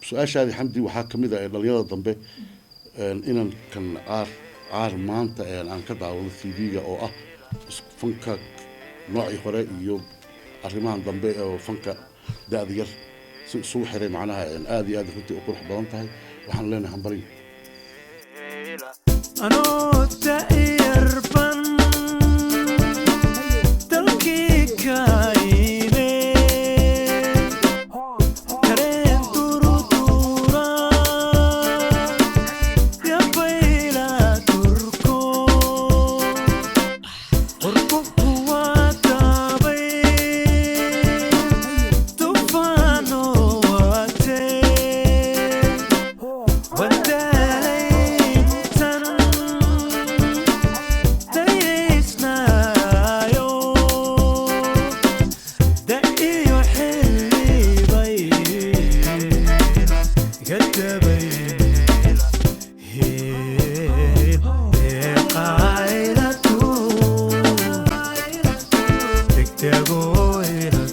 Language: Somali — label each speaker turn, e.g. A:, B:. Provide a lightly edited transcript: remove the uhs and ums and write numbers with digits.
A: su-aashaadii xamdi waxaa ka mid ah dhalinyarada dambe inaan kan caar maanta aan ka daawado tv-ga oo ah fanka noocii hore iyo arrimahan dambe oo fanka da-da yar si isugu xiray macnaha aad iyo aad runtii u qurux badan tahay waxaan leenahay hambalyo
B: Te voy